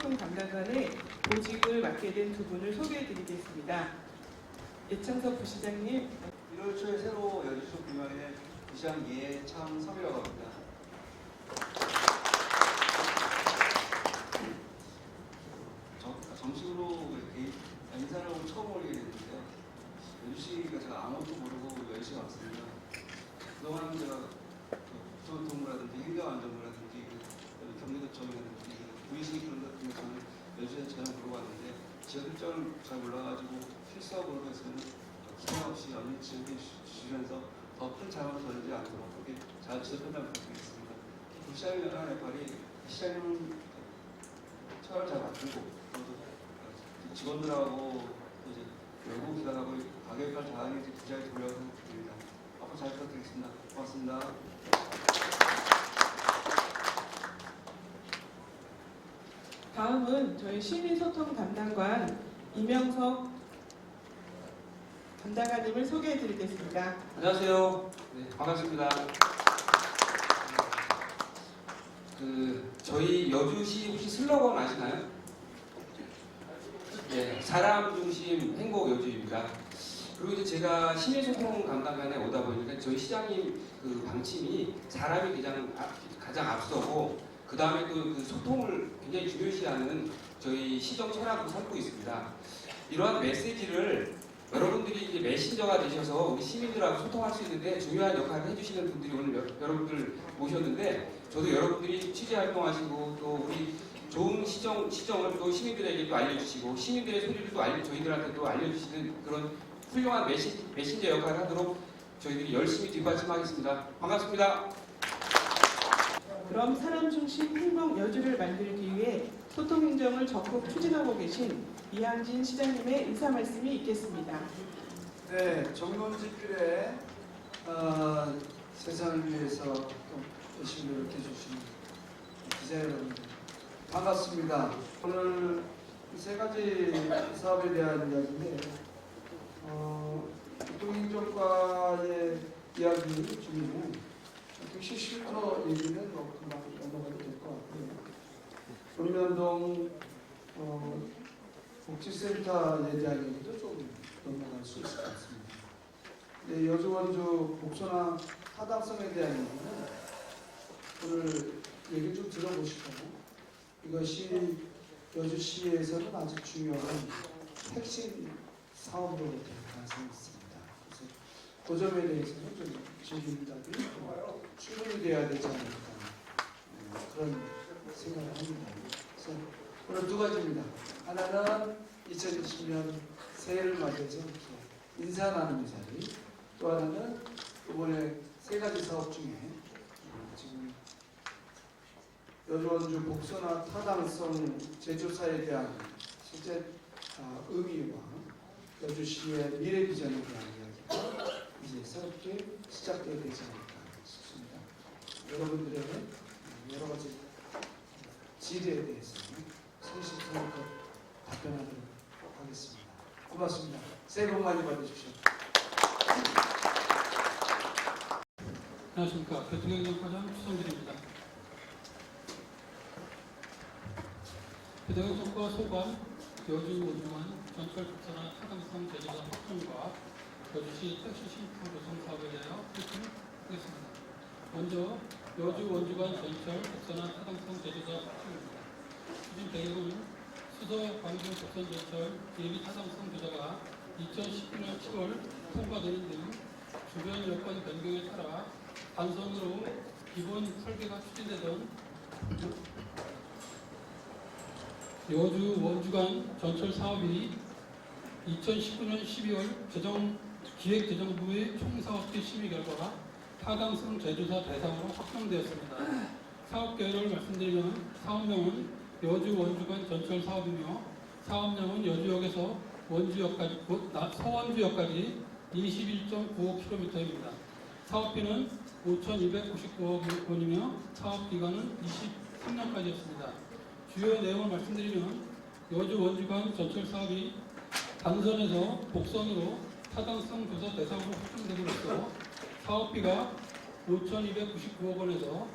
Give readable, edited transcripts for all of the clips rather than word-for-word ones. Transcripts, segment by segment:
시민소통 담당관의 보직을 맡게 된 두 분을 소개해드리겠습니다. 예창섭 부시장님. 1월 초에 새로 여주시 분야의 부시장 예창섭이라고 합니다. 정식으로 이렇게 인사를 처음 올리게 됐는데요. 여주시가 제가 아무것도 모르고 여주시에 왔습니다. 그동안 제가 교통부라든지 행정안전부라든지 경기도청이라든지 구의시 그런 같은 경우는 여주시에 전혀 물어봤는데 지역 일정을 잘 몰라가지고 실수하고 해서는 기회 없이 연일 지원해 주시면서 더 큰 잘못을 벌이지 않도록 그렇게 잘 지도편을 부탁드리겠습니다. 부시장의 연한 역할이 시장님 처를 잘 맡고 직원들하고 이제 외부 기관하고 가격을 잘하는 부시장이 돌려서 드립니다. 앞으로 잘 부탁드리겠습니다. 고맙습니다. 다음은 저희 시민소통 담당관 이명석 담당관님을 소개해드리겠습니다. 안녕하세요. 네, 반갑습니다. 저희 여주시 혹시 슬로건 아시나요? 네, 사람 중심 행복 여주입니다. 그리고 이제 제가 시민소통 담당관에 오다 보니까 저희 시장님 그 방침이 사람이 가장 앞서고 그 다음에 그 소통을 굉장히 중요시하는 저희 시정 철학을 삼고 있습니다. 이러한 메시지를 여러분들이 이제 메신저가 되셔서 우리 시민들하고 소통할 수 있는데 중요한 역할을 해주시는 분들이 오늘 여러분들 모셨는데 저도 여러분들이 취재 활동하시고 또 우리 좋은 시정을 또 시민들에게 또 알려주시고 시민들의 소리를 또 저희들한테 또 알려주시는 그런 훌륭한 메신저 역할을 하도록 저희들이 열심히 뒷받침하겠습니다. 반갑습니다. 그럼 사람 중심 행복 여주를 만들기 위해 소통행정을 적극 추진하고 계신 이항진 시장님의 인사 말씀이 있겠습니다. 네, 정론집길에 세상을 위해서 또 열심히 노력해주시는 기자 여러분 반갑습니다. 오늘 세 가지 사업에 대한 이야기인데 교통행정과의 이야기 중에는 택시 쉼터 얘기는 금방 넘어가도 될 것 같고요. 본면동 복지센터에 대한 얘기도 좀 넘어갈 수 있을 것 같습니다. 네, 여주 원주 복소나 타당성에 대한 얘기는 오늘 얘기 좀 들어보시고 이것이 여주시에서는 아주 중요한 핵심 사업으로 될 가능성이 있습니다. 그래서 그 점에 대해서는 좀 질문답이 충분히 돼야 되지 않을까 그런 생각을 합니다. 그래서 오늘 두 가지입니다. 하나는 2020년 새해를 맞이해서 인사 나누는 자리, 또 하나는 이번에 세 가지 사업 중에 지금 여주원주 복소나 타당성 제조사에 대한 실제 의미와 여주시의 미래 비전에 대한 이야기가 이제 새롭게 시작되어야 되지 않을까 싶습니다. 여러분들의 여러 가지 질의에 대해서 성실성의껏 답변하도록 하겠습니다. 고맙습니다. 새해 복 많이 받으십시오. 안녕하십니까. 교통행정과장 추성길입니다. 교통행정과 소관, 여주 원주원 전철 국산화 타당성 제조사 확정과 여주시 택시 쉼터 조성 사업에 대하여 브리핑을 하겠습니다. 먼저 여주 원주간 전철 국산화 타당성 제조사 확정입니다. 추진 배경은 수서 광주 국선 전철 예비 타당성 조사가 2019년 7월 통과되는 등 주변 여건 변경에 따라 단선으로 기본 설계가 추진되던 여주 원주간 전철 사업이 2019년 12월 기획재정부의 총사업비 심의 결과 타당성 제조사 대상으로 확정되었습니다. 사업 계획을 말씀드리면 사업명은 여주 원주간 전철 사업이며 사업량은 여주역에서 원주역까지 서원주역까지 21.95km입니다. 사업비는 5,299억 원이며 사업기간은 23년까지였습니다. 주요 내용을 말씀드리면 여주 원주간 전철 사업이 단선에서 복선으로 타당성 조사 대상으로 확정됨으로써 사업비가 5,299억 원에서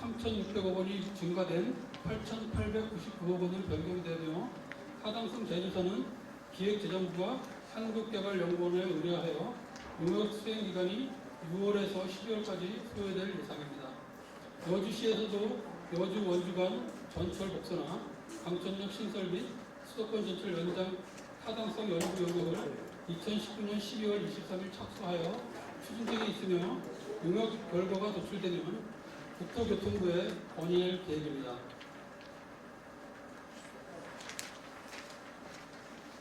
3,600억 원이 증가된 8,899억 원으로 변경되며 타당성 제조사는 기획재정부가 한국개발연구원에 의뢰하여 용역 수행 기간이 6월에서 12월까지 소요될 예상입니다. 여주시에서도 여주 원주 간 전철 복선화, 강천역 신설 및 수도권 전철 연장 타당성 연구 용역을 2019년 12월 23일 착수하여 추진 중에 있으며 용역 결과가 도출되면 국토교통부에 건의할 계획입니다.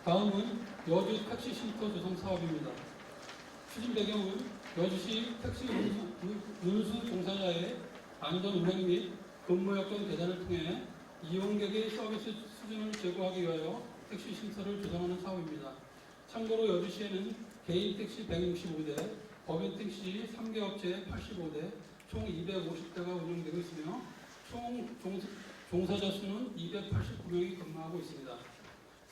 다음은 여주 택시 쉼터 조성 사업입니다. 추진 배경은 여주시 택시 운수 종사자의 안전 운행 및 근무 여건 개선을 통해 이용객의 서비스 수준을 제고하기 위하여 택시 쉼터를 조성하는 사업입니다. 참고로 여주시에는 개인 택시 165대, 법인 택시 3개 업체 85대, 총 250대가 운영되고 있으며 총 종사자 수는 289명이 근무하고 있습니다.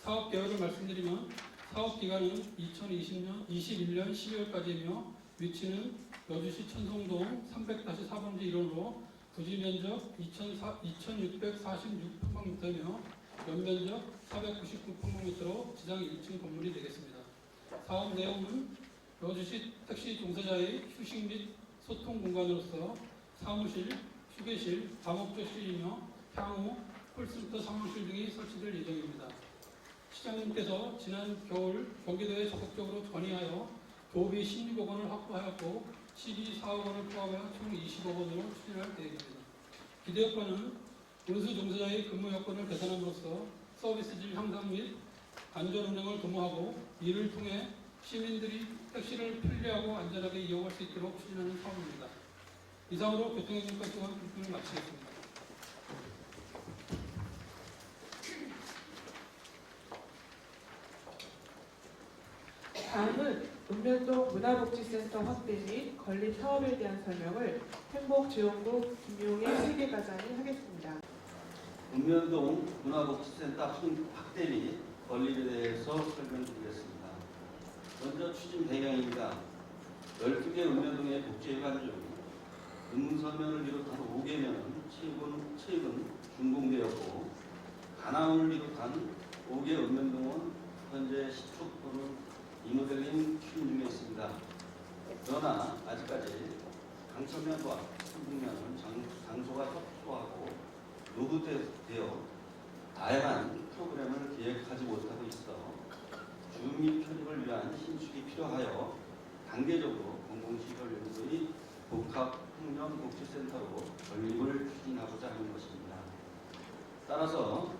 사업 계획을 말씀드리면 사업 기간은 2021년 12월까지이며 위치는 여주시 천성동 300-4번지 1호로 부지 면적 2,646평방미터이며 연면적 499평방미터로 지상 1층 건물이 되겠습니다. 사업 내용은 여주시 택시 종사자의 휴식 및 소통 공간으로서 사무실, 휴게실, 다목적실이며 향후 콜센터 사무실 등이 설치될 예정입니다. 시장님께서 지난 겨울 경기도에 적극적으로 건의하여 도비 16억 원을 확보하였고 12, 4억 원을 포함하여 총 20억 원으로 추진할 계획입니다. 기대 효과는 운수 종사자의 근무 여건을 개선함으로써 서비스질 향상 및 안전 운행을 도모하고 이를 통해 시민들이 택시를 편리하고 안전하게 이용할 수 있도록 추진하는 사업입니다. 이상으로 교통행정과 또한 불편을 마치겠습니다. 다음은 읍면동 문화복지센터 확대 및 건립 사업에 대한 설명을 행복지원부 김용희 회계과장이 하겠습니다. 읍면동 문화복지센터 확대 및 건립에 대해서 설명드리겠습니다. 먼저 추진 배경입니다. 12개 읍면동의 복지회관 중 음서면을 비롯한 5개면은 최근 준공되었고 가나운을 비롯한 5개 읍면동은 현재 시축 또는 리모델링 추진 중에 있습니다. 그러나 아직까지 강천면과 충북면은 장소가 협소하고 노후되어 다양한 프로그램을 기획하지 못하고 있어 주민 편입을 위한 신축이 필요하여 단계적으로 공공시설 용도의 복합 청년복지센터로 건립을 추진하고자 하는 것입니다. 따라서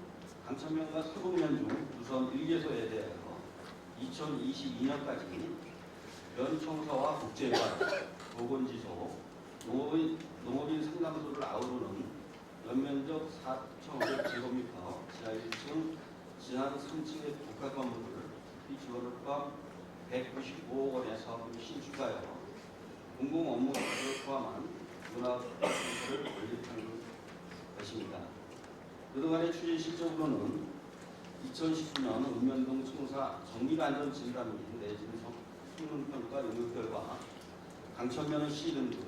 강천면과 서북면 중 우선 1개소에 대하여 2022년까지 면청사와 복지회관, 보건지소, 농업인 상담소를 아우르는 연면적 4,500제곱미터, 지하 1층, 지하 3층의 복합 건물을 지원을 포함 195억 원의 사업을 신축하여 공공 업무를 포함한 문화센터를 건립하는 것입니다. 그동안의 추진 실적으로는 2019년 읍면동 청사 정밀안전진단 및 내진 성능평가 용역 결과 강천면은 C등급,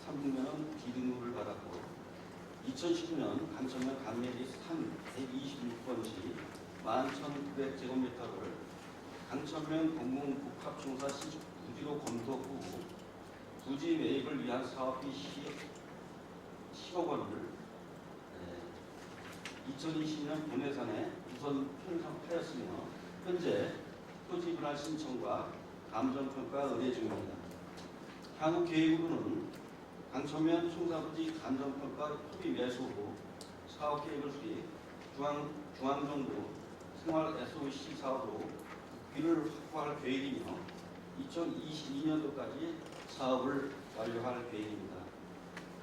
삼북면은 D등급을 받았고 2019년 강천면 감면이 126번지 11,900제곱미터를 강천면 공공복합청사 신축 부지로 검토 후 부지 매입을 위한 사업비 10억 원을 2020년 본예산에 우선 편성하였으며 현재 토지 분할 신청과 감정평가 의뢰 중입니다. 향후 계획으로는 강천면 총사부지 감정평가 토지 매수 후 사업 계획을 수립, 중앙정부 생활 SOC 사업으로 국비를 확보할 계획이며 2022년도까지 사업을 완료할 계획입니다.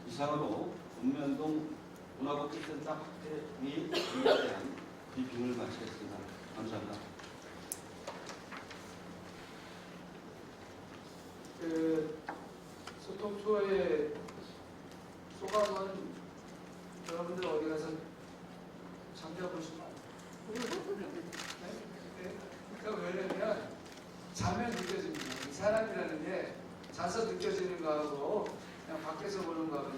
이상으로 읍면동 문화복지센터 확대 및 건립에 대한 브리핑을 마치겠습니다. 감사합니다. 소통 투어의 소감은 여러분들 어디 가서 잠겨보시면 그러니까 왜냐면 자면 느껴집니다. 이 사람이라는 게 자서 느껴지는 거하고 그냥 밖에서 보는 거하고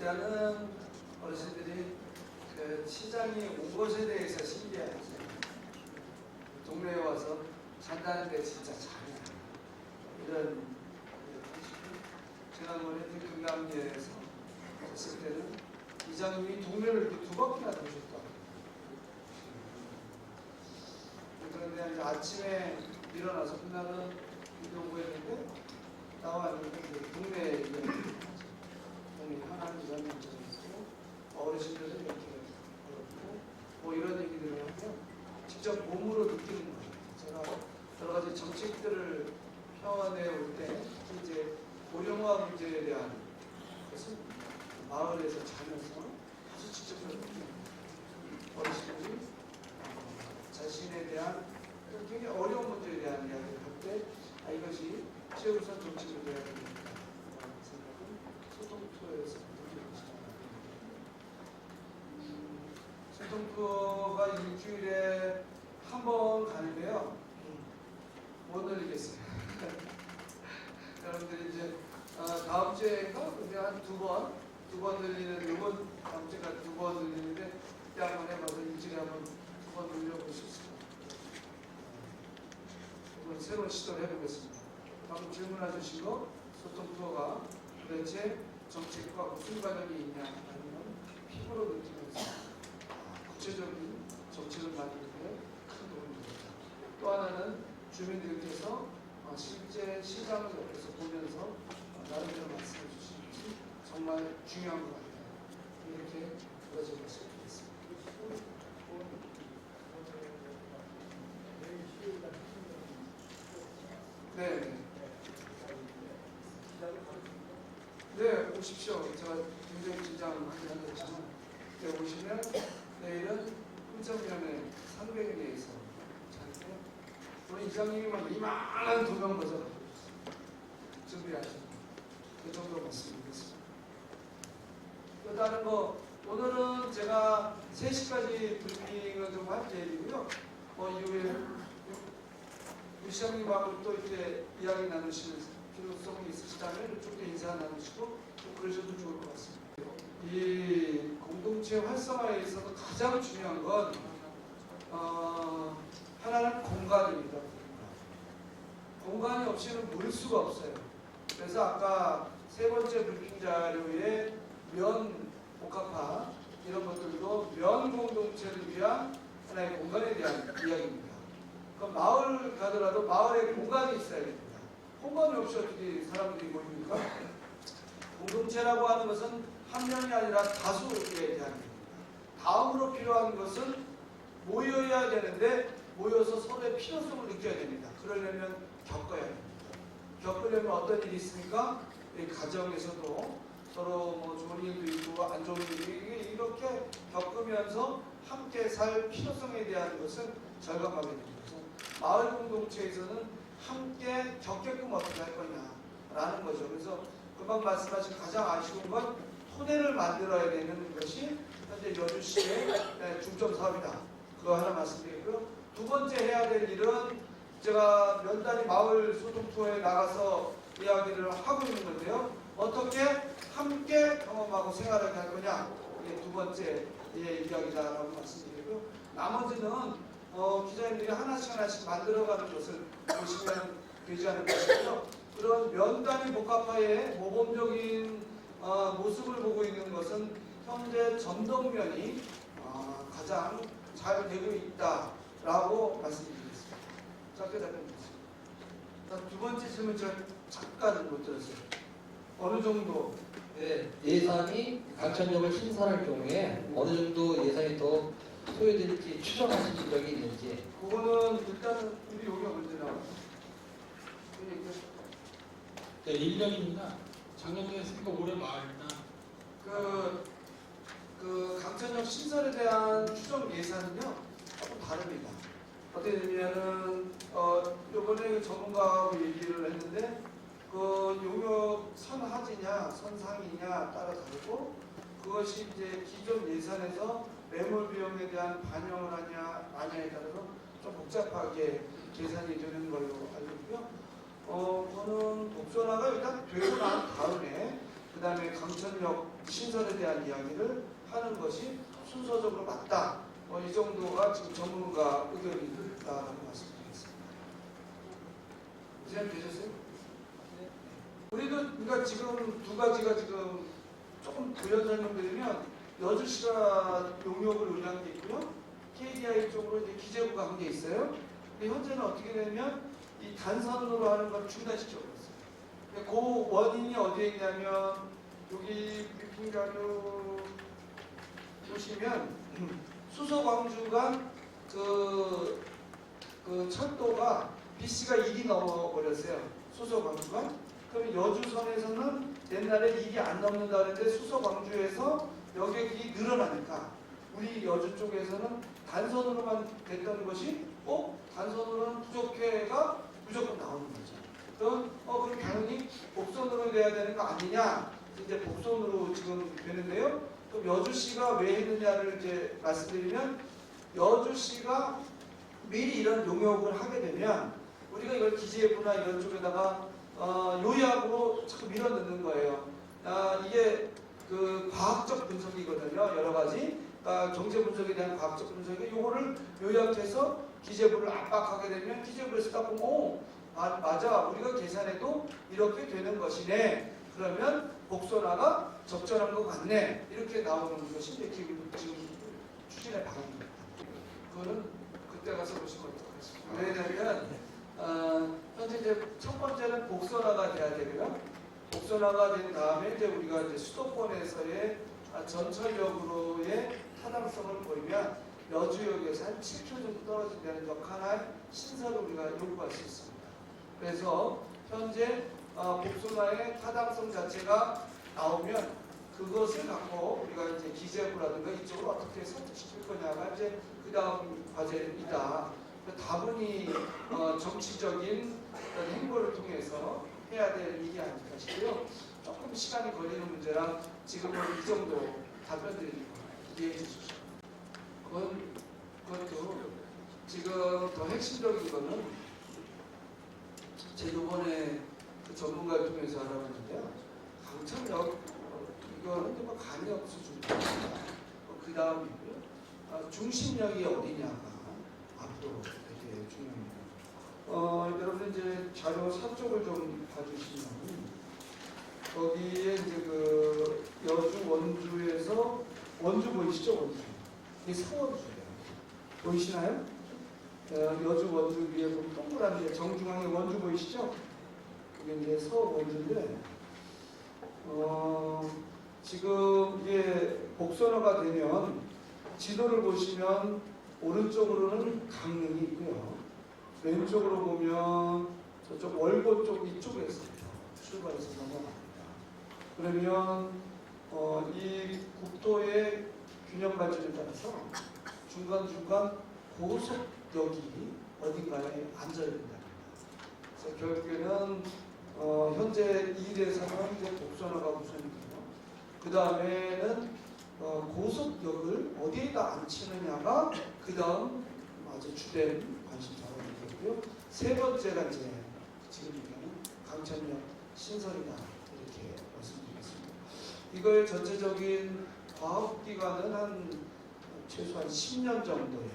일단은 어르신들이 그 시장이 온 것에 대해서 신기해하세요. 동네에 와서 산다는데 진짜 잘해요. 이런 지난번에 금남리에서 갔을 때는 이장님이 동네를 이렇게 두 바퀴나 도셨다. 그런데 이제 아침에 일어나서 그날은 운동부했는데 나왔는데 동네에 동네 하나님 이장님 있고 어르신들은 이렇게 그렇고 뭐 이런 얘기들을 하면 직접 몸으로 느끼는 거예요. 제가 여러 가지 정책들을 표현해 올 때 이제 고령화 문제에 대한 것은 마을에서 자면서 아주 직접적으로 느끼는 거예요. 어르신들이 자신에 대한 되게 어려운 문제에 대한 이야기를 할 때 이것이 최우선 정책이 되어야 된다는 생각은 소통투어에서 소통투어가 일주일에 한 번 가는데요. 못 늘리겠어요. 여러분들이 이제 다음 주에인가 한 두 번 늘리는 이번 다음 주가 두 번 늘리는데 그때 한번 해봐서 일주일에 한 번 두 번 늘려보실 수 있어요. 이번 새로운 시도를 해보겠습니다. 방금 질문해 주신 거 소통 투어가 도대체 정책과 무슨 관련이 있냐 아니면 피부로 느끼면서 구체적인 정책을 만드는 데 큰 도움이 됩니다. 또 하나는 주민들께서 실제 시장을 옆에서 보면서 나름대로 말씀해 주시는 것이 정말 중요한 것 같아요. 이렇게 들어져 말씀드리겠습니다. 네. 네, 오십시오. 제가 굉장히 긴장하긴 한다지만 네, 오시면 내일은 흠정면에 300명에서 자는데 우리 이장님이 막 이만한 도면 거저 준비하시고 그 정도 말씀드리겠습니다. 또 다른 거 오늘은 제가 3시까지 브리핑을 좀 할 계획이고요. 이후에 유 시장님하고 또 이렇게 이야기 나누시는 필요성이 있으시다면 좀 더 인사 나누시고 또 그러셔도 좋을 것 같습니다. 이 공동체 활성화에 있어서 가장 중요한 건 하나는 공간입니다. 공간이 없이는 물 수가 없어요. 그래서 아까 세 번째 브리핑 자료에 면 복합화 이런 것들도 면 공동체를 위한 하나의 공간에 대한 이야기입니다. 그럼 마을 가더라도 마을에 공간이 있어야 됩니다. 공간이 없이 어떻게 사람들이 모입니까? 공동체라고 하는 것은 한 명이 아니라 다수에 대한 겁니다. 다음으로 필요한 것은 모여야 되는데 모여서 서로의 필요성을 느껴야 됩니다. 그러려면 겪어야 됩니다. 겪으려면 어떤 일이 있습니까? 가정에서도 서로 뭐 좋은 일도 있고 안 좋은 일도 있고 이렇게 겪으면서 함께 살 필요성에 대한 것은 절감하게 됩니다. 그래서 마을 공동체에서는 함께 겪게끔 어떻게 할 거냐라는 거죠. 그래서 금방 말씀하신 가장 아쉬운 건 토대를 만들어야 되는 것이 현재 여주시의 중점 사업이다. 그거 하나 말씀드리고요. 두 번째 해야 될 일은 제가 몇 달이 마을 소통 투어에 나가서 이야기를 하고 있는 건데요. 어떻게 함께 경험하고 생활하게 할 거냐. 이게 두 번째 이야기다라고 말씀드리고요. 나머지는 기자님들이 하나씩 만들어가는 것을 보시면 되지 않을까 싶고요. 그런 면 단위 복합화의 모범적인 모습을 보고 있는 것은 현재 전동면이 가장 잘 되고 있다라고 말씀드리겠습니다. 짧게 답변드리겠습니다. 두 번째 질문 제가 잠깐 못 들었어요. 어느 정도? 네, 예산이 강천역을 신설할 경우에 어느 정도 예산이 더 소요될지 추정하신 적이 있는지. 그거는 일단은 우리 여기 언제 나와요? 네, 1년입니다. 작년에 했으니까 올해 말이나. 그 강천역 신설에 대한 추정 예산은요 조금 다릅니다. 어떻게 되냐면은 이번에 전문가하고 얘기를 했는데 그 용역 선하지냐 선상이냐 따라 다르고 그것이 이제 기존 예산에서 매몰 비용에 대한 반영을 하냐 아냐에 따라서 좀 복잡하게 계산이 되는 걸로 알고 있고요. 저는 복선화가 일단 되고 난 다음에 그 다음에 강천역 신설에 대한 이야기를 하는 것이 순서적으로 맞다. 이 정도가 지금 전문가 의견이 있다라고 말씀드리겠습니다. 이해는 되셨어요? 우리도 그러니까 지금 두 가지가 지금 조금 부연 설명드리면 여주시가 용역을 의뢰한 게 있고요. KDI 쪽으로 이제 기재부가 한 게 있어요. 근데 현재는 어떻게 되면 이 단선으로 하는 걸 중단시켜 버렸어요. 그 원인이 어디에 있냐면 여기 브리핑 자료 보시면 수서광주 간 그 철도가 BC가 1이 넘어버렸어요. 수서광주가. 그럼 여주선에서는 옛날에 1이 안 넘는다 그랬는데 수서광주에서 여객이 늘어나니까 우리 여주 쪽에서는 단선으로만 됐던 것이 단선으로는 부족해가 무조건 나오는 거죠. 그럼 당연히 복선으로 돼야 되는 거 아니냐? 이제 복선으로 지금 되는데요. 그럼 여주시가 왜 했느냐를 이제 말씀드리면 여주시가 미리 이런 용역을 하게 되면 우리가 이걸 기재부나 이런 쪽에다가 요약으로 자꾸 밀어넣는 거예요. 이게 그 과학적 분석이거든요. 여러 가지 경제 분석에 대한 과학적 분석이 요거를 요약해서 기재부를 압박하게 되면 기재부에서 딱 보면 맞아 우리가 계산해도 이렇게 되는 것이네. 그러면 복선화가 적절한 것 같네. 이렇게 나오는 것이 이제 지금 추진의 방향입니다. 그거는 그때 가서 보시면 어떡하겠습니까? 왜냐하면 현재 이제 첫 번째는 복선화가 돼야 되고요. 복선화가 된 다음에 이제 우리가 이제 수도권에서의 전철역으로의 타당성을 보이면 여주역에서 한 7km 정도 떨어진다는 하나의 신설을 우리가 요구할 수 있습니다. 그래서 현재 복선화의 타당성 자체가 나오면 그것을 갖고 우리가 이제 기재부라든가 이쪽으로 어떻게 선택시킬 거냐가 이제 그 다음 과제이다. 다분히 정치적인 어떤 행보를 통해서 해야 될 일이 아닐까 싶고요. 조금 시간이 걸리는 문제라 지금은 이 정도 답변 드리는 거 이해해 주십시오. 그것도 지금 더 핵심적인 거는 제가 이번에 그 전문가를 통해서 알아봤는데요. 강천역 이거는 뭐 간역 수준입니다. 그 다음이고요. 중심역이 어디냐가 앞으로 되게 중요합니다. 여러분 이제 자료 4쪽을 좀 봐주시면 거기에 이제 그 여주 원주에서 원주 보이시죠? 원주. 이게 서원주예요. 보이시나요? 여주 원주 위에 보면 동그란 데 정중앙에 원주 보이시죠? 그게 이제 서원주인데 지금 이게 복선화가 되면 지도를 보시면 오른쪽으로는 강릉이 있고요. 왼쪽으로 보면 저쪽 월고 쪽 이쪽에서 출발해서 넘어갑니다. 그러면 이 국토의 균형 발전에 따라서 중간중간 고속역이 어딘가에 앉아야 된다. 그래서 결국에는 현재 이 일에서는 이제 복선화가 우선이고요. 그 다음에는 고속역을 어디에다 앉히느냐가 그 다음 아주 주된 관심사가 되고요. 세 번째가 이제 지금 얘기하는 강천역 신설이다 이렇게 말씀드리겠습니다. 이걸 전체적인 과학기관은 한 최소한 10년 정도의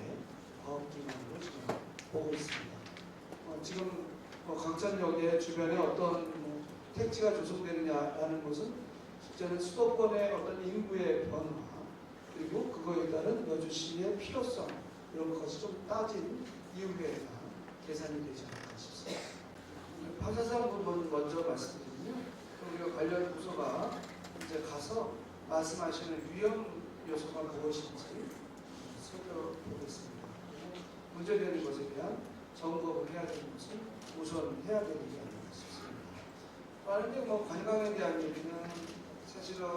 과학기관으로 지금 보고 있습니다. 지금 강천역의 주변에 어떤 택지가 조성되느냐라는 것은 실제는 수도권의 어떤 인구의 변화 그리고 그거에 따른 여주시의 필요성 이런 것이 좀 따진 이후에 계산이 되지 않을까 싶습니다. 방사상 부분 먼저 말씀드리면 우리가 관련 부서가 이제 가서 말씀하시는 위험 요소가 무엇인지 살펴보겠습니다. 문제되는 것에 대한 점검을 해야 되는 것은 우선 해야 되는 게 아닌가 싶습니다. 그런데 관광에 대한 얘기는 사실은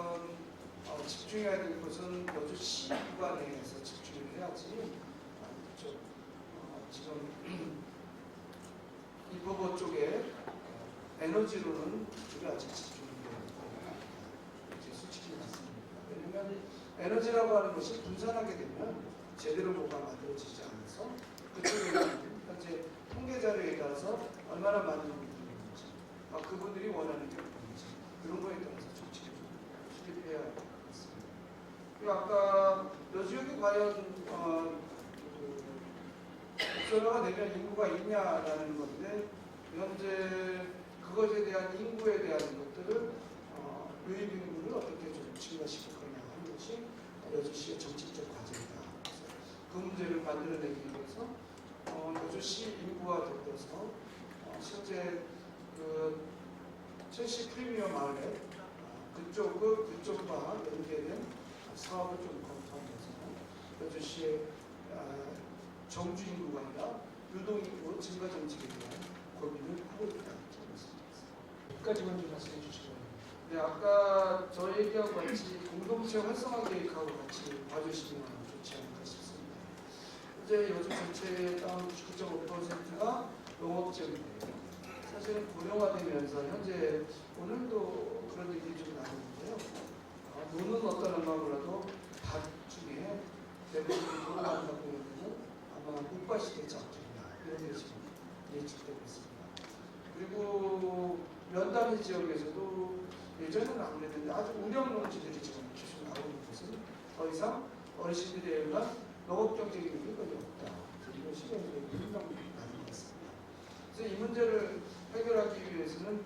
집중해야 될 것은 여주시 구간에서 집중을 해야지 지금 이포보 쪽에 에너지로는 우리가 아직 집중이 되는 이렇게 솔직히 말씀드립니다. 왜냐하면 에너지라고 하는 것이 분산하게 되면 제대로 뭐가 만들어지지 않아서 그쪽에는 현재 통계 자료에 따라서 얼마나 많은 분들이 있는지 그분들이 원하는 게 뭔지 그런 거에 따라서 조치를 수립해야 할 것 같습니다. 그리고 아까 여지역이 과연 복선화가 되면 인구가 있냐라는 건데 현재 그것에 대한 인구에 대한 것들을 유입 인구를 어떻게 좀 증가시킬 거냐 하는 것이 여주시의 정책적 과제이다. 그 문제를 만들어내기 위해서 여주시 인구와 더불어서 실제 그 첼시 프리미엄 마을에 그쪽과 연계된 사업을 좀 검토하면서 여주시의 정주 인구가 아니라 유동 인구 증가 정책에 대한 고민을 하고 있다는 점입니다. 여기까지만 좀 말씀해 주시기 바랍니다. 네, 아까 저 얘기하고 같이 공동체 활성화 계획하고 같이 봐주시면 좋지 않을까 싶습니다. 현재 요즘 전체의 땅 99.5%가 농업지역인데요. 사실은 고령화되면서 현재 오늘도 그런 얘기 좀 나오는데요. 노는 어떤 음악으로라도 밭 중에 대부분 돌아간다고 하면 아마 못밭이 되지 않겠나 이런 게 지금 예측되고 있습니다. 그리고 면단위 지역에서도 예전에는 안 그랬는데 아주 운영 농지들이 지금 계속 나오는 것은 더 이상 어르신들에 의한 농업 경쟁력이 거의 없다. 이것이 현재 나는 것 같습니다. 그래서 이 문제를 해결하기 위해서는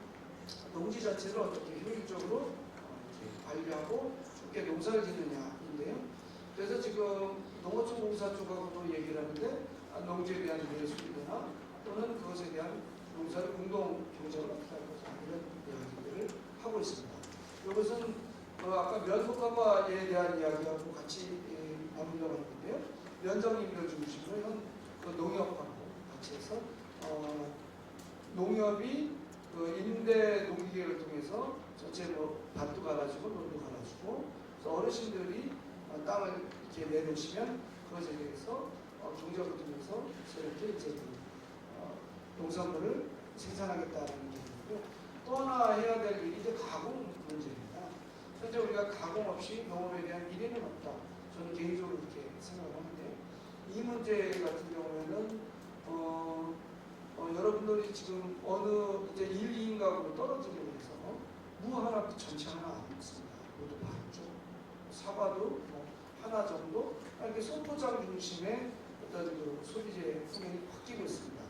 농지 자체를 어떻게 효율적으로 관리하고 어떻게 농사를 짓느냐인데요. 그래서 지금 농어촌공사 쪽하고도 얘기를 하는데 농지에 대한 매수이거나 또는 그것에 대한 농사를 공동 경쟁을 어떻게 할 것이냐 이런 이야기들을 하고 있습니다. 이것은 아까 면속화에 대한 이야기하고 같이 맞물려 있는데요. 면적임을 중심으로 그 농협하고 같이 해서 농협이 그 임대 농기계를 통해서 전체 밭도 갈아주고 논도 갈아주고 그래서 어르신들이 땅을 이렇게 내놓으시면 그것에 대해서 경작을 통해서 저렇게 이제 농산물을 생산하겠다는 얘기고요. 또 하나 해야 될 일이 이제 가공 문제입니다. 현재 우리가 가공 없이 농업에 대한 미래는 없다. 저는 개인적으로 그렇게 생각을 하는데 이 문제 같은 경우에는 여러분들이 지금 어느 이제 1, 2인가구로 떨어지게 해서 무 하나 전체 하나 안 먹습니다. 모두 반쪽, 사과도 하나 정도 이렇게 소포장 중심의 어떤 그 소비재 풍경이 바뀌고 있습니다.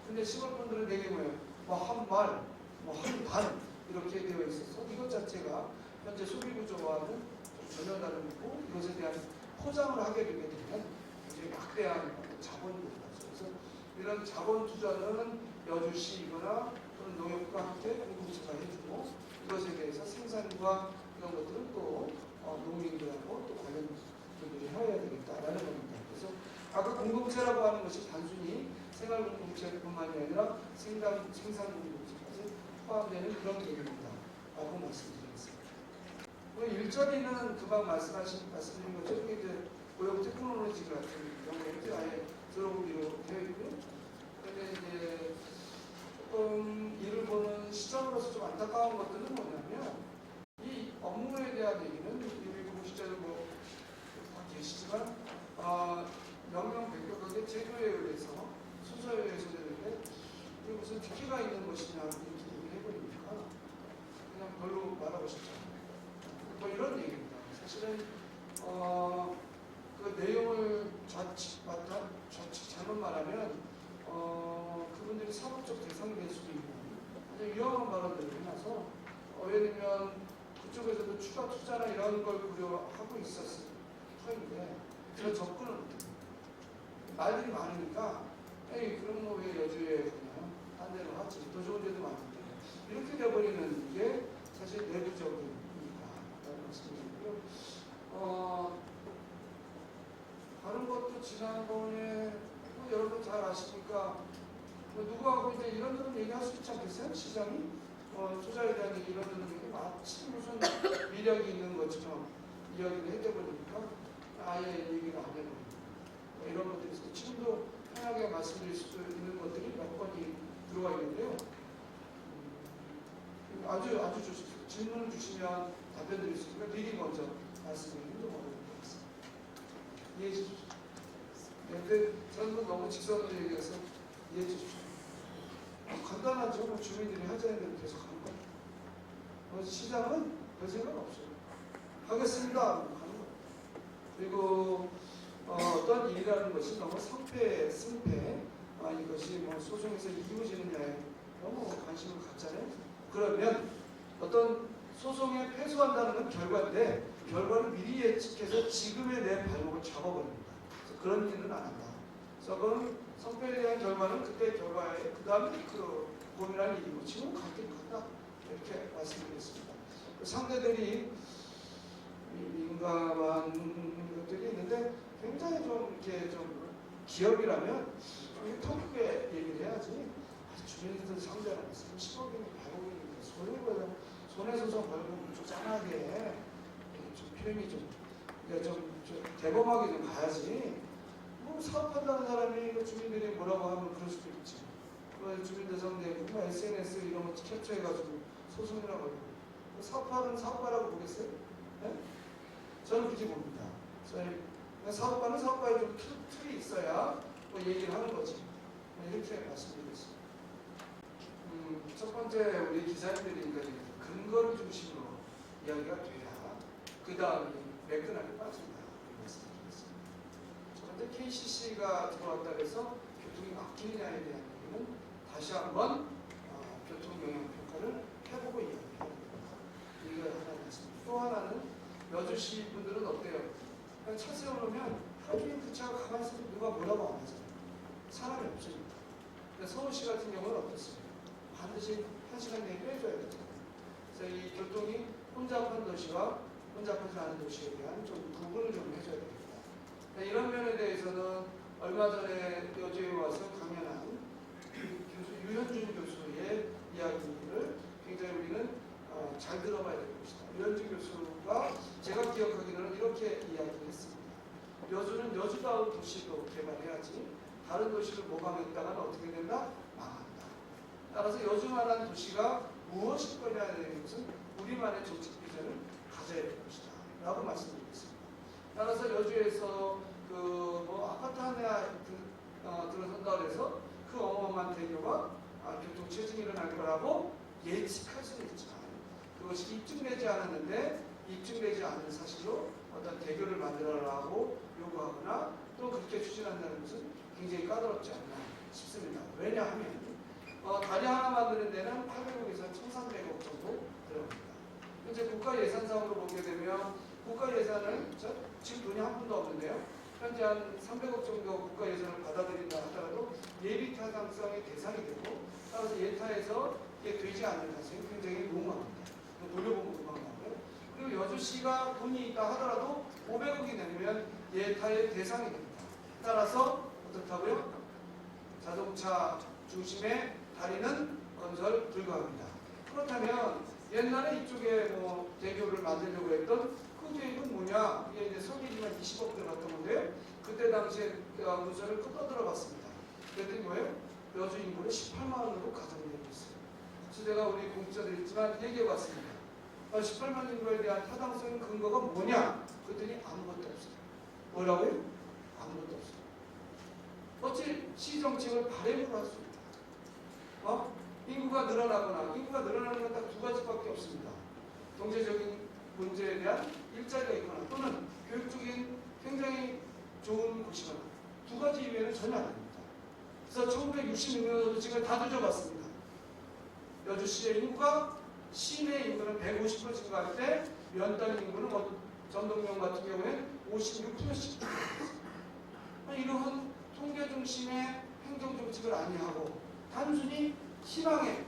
근데 시골 분들은 되게 한 말, 한 반 이렇게 되어 있어서 이것 자체가 현재 소비 구조와는 좀 전혀 다르고 이것에 대한 포장을 하게 되게 되면 굉장히 막대한 자본이 들어가죠. 그래서 이런 자본 투자는 여주시이거나 또는 농협과 함께 공동체가 해주고 이것에 대해서 생산과 이런 것들은 또 농민들하고 또 관련 분들이 해야 되겠다라는 겁니다. 그래서 아까 공동체라고 하는 것이 단순히 생활 공동체뿐만이 아니라 생산 공동체까지 포함되는 그런 개념이다 라고 말씀드리겠습니다. 일자리는 금방 말씀드린 것처럼 이제 고용 테크놀로지 같은 경우에 아예 들어오기로 되어 있고요. 그런데 이제 조금 일을 보는 시점으로서 좀 안타까운 것들은 뭐냐면 이 업무에 대한 얘기는 이미 공시자들 다 계시지만 명명백백하게 제도에 의해서 순서에 의해서 되는데 이게 무슨 특기가 있는 것이냐 이렇게 얘기를 해버리니까 그냥 별로 말하고 싶지 않아요. 이런 얘기입니다. 사실은 그 내용을 잘못 말하면 그분들이 사법적 대상이 될 수도 있는 아주 위험한 발언들을 해놔서 예를 들면 그쪽에서도 추가 투자나 이런 걸 고려하고 있었을 터인데 제가 접근을 못해요. 말들이 많으니까 에이 그럼 뭐 왜 여주에 그냥 딴 데로 하지 더 좋은 데도 많은데 이렇게 돼버리는 게 사실 내부적인 일이다라는 말씀드리고요. 다른 것도 지난번에 여러분 잘 아시니까 누구하고 이제 이런저런 얘기할 수 있지 않겠어요? 시장이 투자에 대한 얘기 이런저런 얘기 마치 무슨 미력이 있는 것처럼 이야기를 해대버리니까 아예 얘기를 안 해버리고 이런 것들이 있어요. 지금도 편하게 말씀드릴 수 있는 것들이 몇 건이 들어와 있는데요. 아주 좋습니다. 질문을 주시면 답변 드릴 수 있으니까 미리 먼저 말씀드리는 좀 어려울 것 같습니다. 이해해 주십시오. 근데 저는 너무 직선으로 얘기해서 이해해 주십시오. 간단하죠. 주민들이 하자는 대로 계속 하는 거예요. 시장은 별 생각 없어요. 하겠습니다. 하는 거. 그리고 어떤 일이라는 것이 너무 성패, 승패 이것이 뭐 소송에서 이루어지느냐에 너무 관심을 갖잖아요. 그러면 어떤 소송에 패소한다는 건 결과인데 결과를 미리 예측해서 지금의 내 발목을 잡아버립니다. 그래서 그런 일은 안 한다. 그래서 그건 성패에 대한 결과는 그때 결과에 그 다음에 그 고민할 일이고 지금 갈 길이 같다. 이렇게 말씀드리겠습니다. 상대들이 민감한 것들이 있는데 굉장히 좀 이렇게 좀 기업이라면 좀 통크게 얘기를 해야지. 주민들 상대하는 30억이면 100억이니까 손해소송 벌금 좀 짠하게 좀 표현이 좀 대범하게 좀 가야지. 뭐 사업한다는 사람이 주민들이 뭐라고 하면 그럴 수도 있지. 주민들 상대 SNS 이런 거 캡처해가지고 소송이라고 하고 사업하는 사업가라고 보겠어요? 네? 저는 그렇게 봅니다. 사업가는 사업가에 좀 틀이 있어야 뭐 얘기를 하는 거지. 이렇게 말씀드리겠습니다. 첫 번째 우리 기사님들이 근거를 중심으로 이야기가 돼야 그 다음이 매끈하게 빠진다. 말씀드리겠습니다. 첫 번째 KCC가 들어왔다고 해서 교통이 막히느냐에 대한 얘기는 다시 한번 교통영향평가를 해보고 이야기해야 됩니다. 이거 하나 있습니다. 또 하나는 여주시 분들은 어때요? 그냥 차 세워놓으면 하루 종일 그 차가 가만히 있어도 누가 뭐라고 안 하잖아요. 사람이 없으니까. 서울시 같은 경우는 어떻습니까? 반드시 1시간 내에 빼줘야 되잖아요. 그래서 이 교통이 혼잡한 도시와 혼잡하지 않은 도시에 대한 좀 구분을 좀 해줘야 됩니다. 이런 면에 대해서는 얼마 전에 여주에 와서 강연한 유현준 교수의 이야기를 굉장히 우리는 잘 들어봐야 될 것이다. 유현준 교수가 제가 기억하기로는 이렇게 이야기를 했습니다. 여주는 여주다운 도시로 개발해야지 다른 도시를 모방했다가는 어떻게 된다? 망한다. 따라서 여주만한 도시가 무엇일 거냐에 대한 것은 우리만의 정책 비전을 가져야 될 것이다. 라고 말씀드리겠습니다. 따라서 여주에서 아파트 하나 들어선다고 해서 그 어마어마한 대교가 교통체증이 일어날 거라고 예측할 수는 있지만 그것이 입증되지 않았는데 입증되지 않은 사실로 어떤 대교를 만들어라고 요구하거나 또 그렇게 추진한다는 것은 굉장히 까다롭지 않나 싶습니다. 왜냐하면 다리 하나 만드는 데는 800억에서 1,300억 정도 들어갑니다. 현재 국가 예산상으로 보게 되면 국가 예산을 지금 돈이 한 푼도 없는데요. 현재 한 300억 정도 국가 예산을 받아들인다 하더라도 예비 타당성의 대상이 되고 따라서 예타에서 이게 되지 않는 가능성이 굉장히 농후합니다. 돌려보면 금방 나오고요. 그리고 여주시가 돈이 있다 하더라도 500억이 되면 예타의 대상이 됩니다. 따라서 어떻다고요? 자동차 중심의 다리는 건설 불가합니다. 그렇다면 옛날에 이쪽에 대교를 만들려고 했던 그 계획은 뭐냐? 이게 이제 설계비만 20억 들어갔던 건데요. 그때 당시에 문서를 끌어들어 봤습니다. 그랬더니 뭐예요? 여주 인구를 18만 원으로 가정되고 있어요. 그래서 제가 우리 공직자들이지만 얘기해 봤습니다. 18만 인구에 대한 타당성 근거가 뭐냐? 그랬더니 아무것도 없어요. 뭐라고요? 아무것도 없어요. 어찌 시정책을 발행으로 할 수 있다. 인구가 늘어나거나 인구가 늘어나는 건 딱 두 가지밖에 없습니다. 경제적인 문제에 대한 일자리가 있거나 또는 교육적인 굉장히 좋은 곳이거나 두 가지 이외에는 전혀 안 됩니다. 그래서 1966년도도 지금 다 뒤져봤습니다. 여주시의 인구가 시내 인구는 150% 증가할 때 연단 인구는 전동명 같은 경우에 56%씩 이러한 통계 중심의 행정 정책을 아니하고 단순히 희망에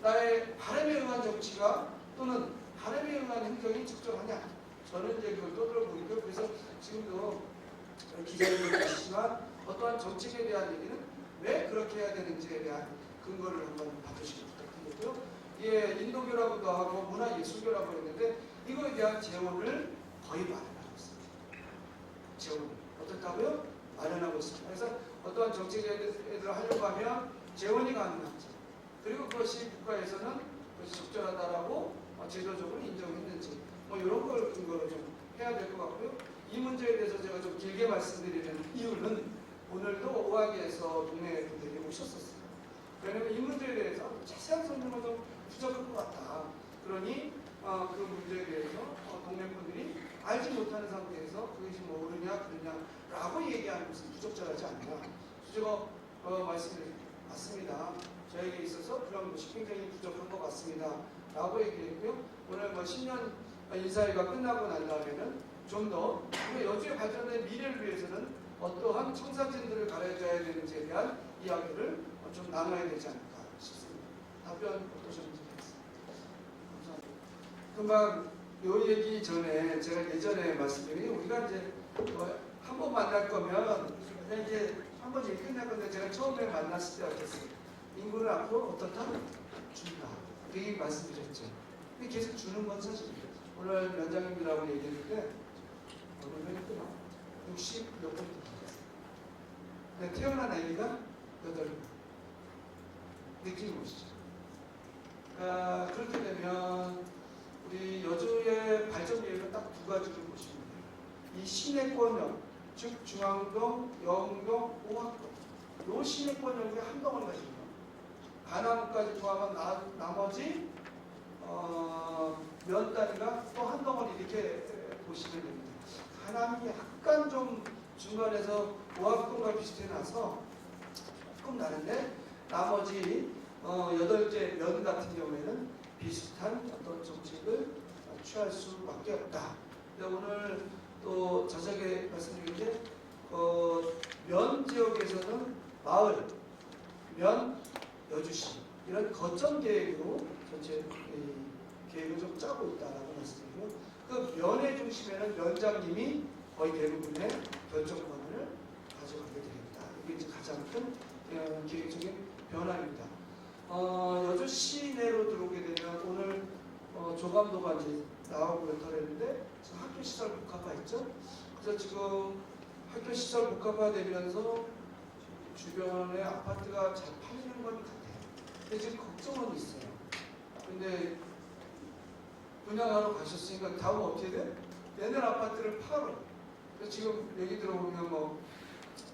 나의 바람에 의한 정치가 또는 바람에 의한 행정이 적절하냐? 저는 이제 그걸 떠들어보니까 그래서 지금도 기자님들 계시지만 어떠한 정책에 대한 얘기는 왜 그렇게 해야 되는지에 대한 근거를 한번 봐주시기 부탁드리고요. 예, 인도교라고도 하고 문화예술교라고 했는데 이거에 대한 재원을 거의 마련하고 있습니다. 재원을 어떻다고요? 마련하고 있습니다. 그래서 어떠한 정책을 하려고 하면 재원이 가능하죠. 그리고 그것이 국가에서는 그것이 적절하다라고 제도적으로 인정했는지 이런 걸 근거로 좀 해야 될 것 같고요. 이 문제에 대해서 제가 좀 길게 말씀드리는 이유는 오늘도 오하기에서 동네 분들이 오셨었어요. 왜냐하면 이 문제에 대해서 자세한 설명은 좀 부족할 것 같다. 그러니 그 문제에 대해서 동네 분들이 못하는 상태에서 그것이 뭐 옳으냐 그러냐라고 얘기하는 것은 부적절하지 않냐. 수저가 말씀을 맞습니다. 저에게 있어서 그런 것이 굉장히 부족한 것 같습니다. 라고 얘기했고요. 오늘 뭐 10년 인사회가 끝나고 난 다음에는 좀 더 여주의 발전의 미래를 위해서는 어떠한 청사진들을 가려줘야 되는지에 대한 이야기를 좀 나눠야 되지 않을까 싶습니다. 답변 어떠셨는지 감사합니다. 금방 요 얘기 전에 제가 예전에 말씀드린 우리가 이제 한 번 만날 거면 그냥 이제 한 번 얘기 끝날 건데 제가 처음에 만났을 때 어땠어요? 인구를 앞으로 어떻다? 준다. 그렇게 말씀드렸죠. 근데 계속 주는 건 사실이에요. 오늘 면장님들하고 얘기했는데 오늘 몇 60몇 번 들어갔어요. 근데 태어난 아이가 8명. 느낌이 오시죠? 그렇게 되면 우리 여주의 발전 계획은 딱 두 가지를 보시면 돼요. 이 시내권역, 즉 중앙동, 영동, 오학동 요 시내권역에 한 덩어리가 있어요. 가나무까지 포함한 나머지 몇 단위가 또 한 덩어리 이렇게 보시면 됩니다. 가남이 약간 좀 중간에서 오학동과 비슷해놔서 조금 다른데 나머지 8개 면 같은 경우에는 비슷한 어떤 정책을 취할 수밖에 없다. 근데 오늘 또 자세하게 말씀드리는데 면 지역에서는 마을, 면, 여주시 이런 거점 계획으로 전체 계획을 좀 짜고 있다라고 말씀드리고 그 면의 중심에는 면장님이 거의 대부분의 결정권을 가져가게 되겠다. 이게 이제 가장 큰 계획적인 변화입니다. 여주시 내로 들어오게 되면 오늘 조감도가 이제 나오고 연설했는데 지금 학교 시설 복합화 있죠? 그래서 지금 학교 시설 복합화 되면서 주변에 아파트가 잘 팔리는 건 같아요. 근데 지금 걱정은 있어요. 근데 분양하러 가셨으니까 다음 어떻게 돼? 내년 아파트를 팔어. 그래서 지금 얘기 들어보면 뭐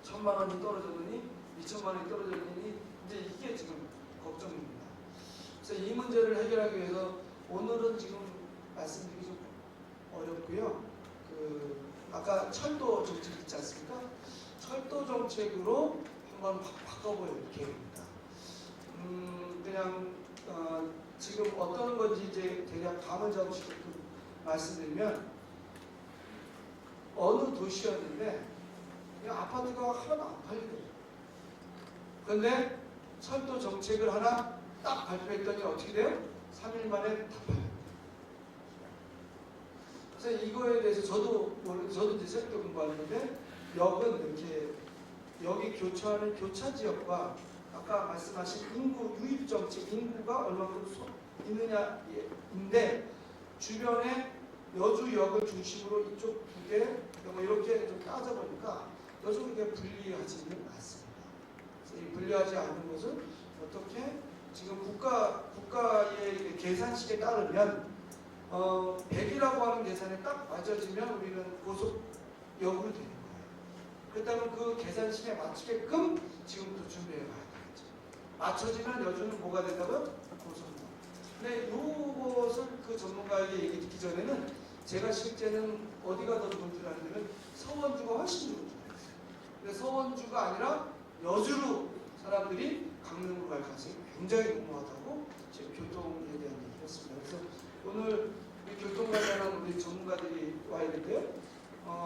1,000만 원이 떨어졌느니 2,000만 원이 떨어졌느니 이제 이게 지금 걱정입니다. 그래서 이 문제를 해결하기 위해서 오늘은 지금 말씀드리기 좀 어렵고요. 아까 철도 정책 있지 않습니까? 철도 정책으로 한번 바꿔볼 계획입니다. 그냥 지금 어떤 건지 이제 대략 감을 잡으시게끔 말씀드리면 어느 도시였는데 그냥 아파트가 하나도 안 팔리더라고요. 그런데 철도 정책을 하나 딱 발표했더니 어떻게 돼요? 3일 만에 다 팔려요. 그래서 이거에 대해서 저도 이제 세도 공부하는데 역은 이렇게 여기 교차하는 교차 지역과 아까 말씀하신 인구 유입 정책 인구가 얼마큼 있느냐인데 주변에 여주역을 중심으로 이쪽 두 개 뭐 이렇게 좀 따져보니까 여주 그렇게 불리하지는 않습니다. 그래서 이 불리하지 않은 것은 어떻게 지금 국가의 계산식에 따르면 100이라고 하는 계산에 딱 맞아지면 우리는 고속역으로 되는 거예요. 그렇다면 그 계산식에 맞추게끔 지금부터 준비해 봐야 되겠죠. 맞춰지면 여주는 뭐가 된다고요? 고속역. 근데 이것을 그 전문가에게 얘기 듣기 전에는 제가 실제는 어디가 더 좋은 줄 아는데는 서원주가 훨씬 좋은 줄 알았어요. 근데 서원주가 아니라 여주로 사람들이 강릉으로 갈 가능성이 굉장히 높다고 지금 교통에 대한 얘기를 했습니다. 그래서 오늘 이 교통 관련한 우리 전문가들이 와 있는데요.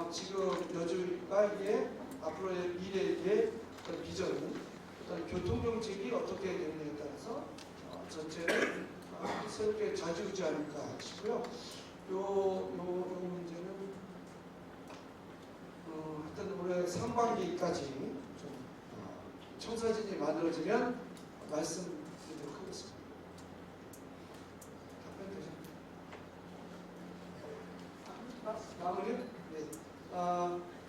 지금 여주가 이게 앞으로의 미래의 어떤 비전은 어떤 교통정책이 어떻게 되느냐에 따라서 전체를 새롭게 좌지우지 않을까 싶고요. 요 문제는 하여튼 올해 상반기까지 좀 청사진이 만들어지면 말씀드리도록 하겠습니다. 답변 되셨나요? 마무리? 네.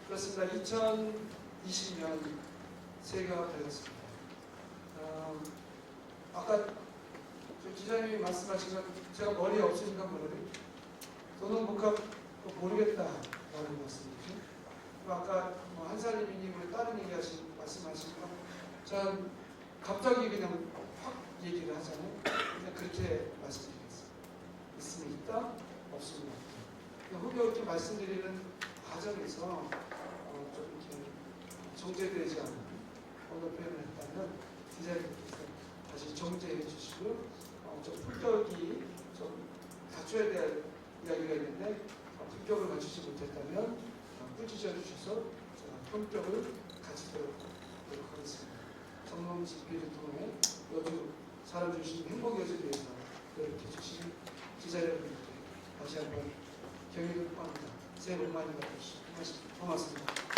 그렇습니다. 2020년 새해가 밝았습니다. 아까 기자님이 말씀하신 건 제가 머리에 없으니까 모르겠어요. 도농복합 모르겠다라는 말씀이죠. 아까 한살림이님 우리 다른 말씀하신 거, 전 갑자기 그냥 확 얘기를 하잖아요. 그냥 그렇게 말씀드리겠습니다. 있으면 있다, 없으면 없다. 후배 이렇게 말씀드리는 과정에서 좀 이렇게 정제되지 않은 언어 표현을 했다면 기자님께서 다시 정제해 주시고 좀 품격이 좀 갖춰야 될 이야기가 있는데 품격을 갖추지 못했다면 꾸짖어 주셔서 제가 품격을 갖추도록 노력하겠습니다. 정론 집회를 통해 여주 사람 중심 행복 여주에 대해서 노력해 주신 기자 여러분께 다시 한번 경의를 표합니다. 새해 복 많이 받으시고 고맙습니다.